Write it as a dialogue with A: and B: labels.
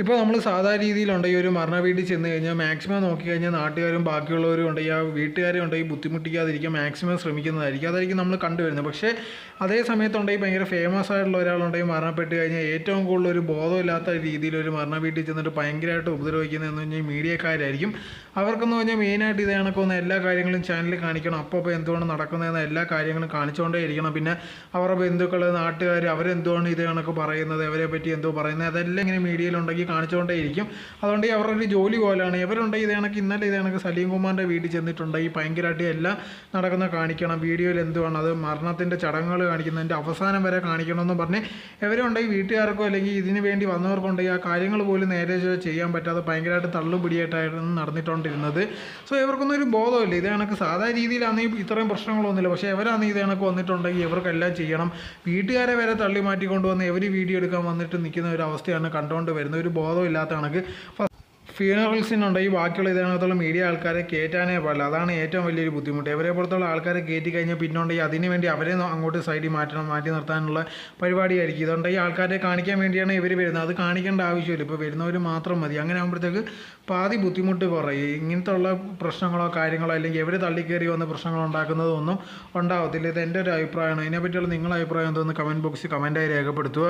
A: ഇപ്പോൾ നമ്മൾ സാധാ രീതിയിലുണ്ടെങ്കിൽ ഒരു മരണ വീട്ടിൽ ചെന്ന് കഴിഞ്ഞാൽ മാക്സിമം നോക്കിക്കഴിഞ്ഞാൽ നാട്ടുകാരും ബാക്കിയുള്ളവരും ഉണ്ടെങ്കിൽ ആ വീട്ടുകാരെ ഉണ്ടെങ്കിൽ ബുദ്ധിമുട്ടിക്കാതിരിക്കാൻ മാക്സിമം ശ്രമിക്കുന്നതായിരിക്കും. അതായിരിക്കും നമ്മൾ കണ്ടുവരുന്നത്. പക്ഷേ അതേ സമയത്തുണ്ടെങ്കിൽ ഭയങ്കര ഫേമസ് ആയിട്ടുള്ള ഒരാളുണ്ടെങ്കിൽ മരണപ്പെട്ട് കഴിഞ്ഞാൽ ഏറ്റവും കൂടുതൽ ഒരു ബോധമില്ലാത്ത രീതിയിൽ ഒരു മരണ വീട്ടിൽ ചെന്നിട്ട് ഭയങ്കരമായിട്ട് ഉപദ്രവിക്കുന്നതെന്ന് പറഞ്ഞാൽ മീഡിയക്കാരായിരിക്കും. അവർക്കെന്ന് പറഞ്ഞാൽ മെയിനായിട്ട് ഇത് കണക്കൊന്ന് എല്ലാ കാര്യങ്ങളും ചാനലിൽ കാണിക്കണം. അപ്പോൾ എന്തുകൊണ്ട് നടക്കുന്നതെന്ന് എല്ലാ കാര്യങ്ങളും കാണിച്ചുകൊണ്ടേ ഇരിക്കണം. പിന്നെ അവരുടെ ബന്ധുക്കൾ, നാട്ടുകാർ അവരെന്തുകൊണ്ട് ഇത് കണക്ക് പറയുന്നത്, അവരെ പറ്റി എന്തോ പറയുന്നത്, അതെല്ലാം ഇങ്ങനെ മീഡിയയിലുണ്ടെങ്കിൽ കാണിച്ചുകൊണ്ടേയിരിക്കും. അതുകൊണ്ട് അവരുടെ ഒരു ജോലി പോലെയാണ്. ഇവരുണ്ടെങ്കിൽ ഇത് കണക്ക് ഇന്നലെ ഇത് കണക്ക് സലീം കുമാറിൻ്റെ വീട്ടിൽ ചെന്നിട്ടുണ്ടെങ്കിൽ ഭയങ്കരമായിട്ട് എല്ലാം നടക്കുന്ന കാണിക്കണം. വീഡിയോയിൽ എന്തുവാണ് അത് മരണത്തിൻ്റെ ചടങ്ങുകൾ കാണിക്കുന്നതിൻ്റെ അവസാനം വരെ കാണിക്കണമെന്ന് പറഞ്ഞ് ഇവരുണ്ടെങ്കിൽ വീട്ടുകാർക്കോ അല്ലെങ്കിൽ ഇതിന് വേണ്ടി വന്നവർക്കുണ്ടെങ്കിൽ ആ കാര്യങ്ങൾ പോലും നേരെ ചെയ്യാൻ പറ്റാതെ ഭയങ്കരമായിട്ട് തള്ളുപിടിയായിട്ടായിരുന്നു നടന്നിട്ടുണ്ടിരുന്നത്. സോ ഇവർക്കൊന്നും ഒരു ബോധമില്ല. ഇത് കണക്ക് സാധാ രീതിയിലാണെങ്കിൽ ഇത്രയും പ്രശ്നങ്ങളൊന്നുമില്ല. പക്ഷേ ഇവരാണെങ്കിൽ ഇത് കണക്ക് വന്നിട്ടുണ്ടെങ്കിൽ ഇവർക്കെല്ലാം ചെയ്യണം. വീട്ടുകാരെ വരെ തള്ളി മാറ്റി കൊണ്ടുവന്ന് ഇവർ വീഡിയോ എടുക്കാൻ വന്നിട്ട് നിൽക്കുന്ന ഒരു അവസ്ഥയാണ് കണ്ടുകൊണ്ട് വരുന്നത്. ഒരു ബോധമില്ലാത്ത കണക്ക് ഫ്യൂണറൽസിനുണ്ടെങ്കിൽ ബാക്കിയുള്ള ഇതിനകത്തുള്ള മീഡിയ ആൾക്കാരെ കയറ്റാനേ പാടില്ല. അതാണ് ഏറ്റവും വലിയൊരു ബുദ്ധിമുട്ട്. ഇവരെ പുറത്തുള്ള ആൾക്കാരെ കയറ്റി കഴിഞ്ഞാൽ പിന്നുണ്ടെങ്കിൽ അതിന് വേണ്ടി അവരെ അങ്ങോട്ട് സൈഡിൽ മാറ്റി നിർത്താനുള്ള പരിപാടിയായിരിക്കും. ഇതുണ്ടെങ്കിൽ ആൾക്കാരെ കാണിക്കാൻ വേണ്ടിയാണ് ഇവർ വരുന്നത്. അത് കാണിക്കേണ്ട ആവശ്യമില്ല. ഇപ്പോൾ വരുന്നവർ മാത്രം മതി. അങ്ങനെ ആകുമ്പോഴത്തേക്ക് പാതി ബുദ്ധിമുട്ട് കുറയും. ഇങ്ങനത്തെ ഉള്ള പ്രശ്നങ്ങളോ കാര്യങ്ങളോ അല്ലെങ്കിൽ ഇവർ തള്ളിക്കയറി വന്ന പ്രശ്നങ്ങൾ ഉണ്ടാക്കുന്നതോ ഒന്നും ഉണ്ടാകത്തില്ല. ഇത് എൻ്റെ ഒരു അഭിപ്രായമാണ്. ഇതിനെപ്പറ്റിയുള്ള നിങ്ങളുടെ അഭിപ്രായം എന്തോന്ന് കമൻറ്റ് ബോക്സിൽ കമൻറ്റായി രേഖപ്പെടുത്തുക.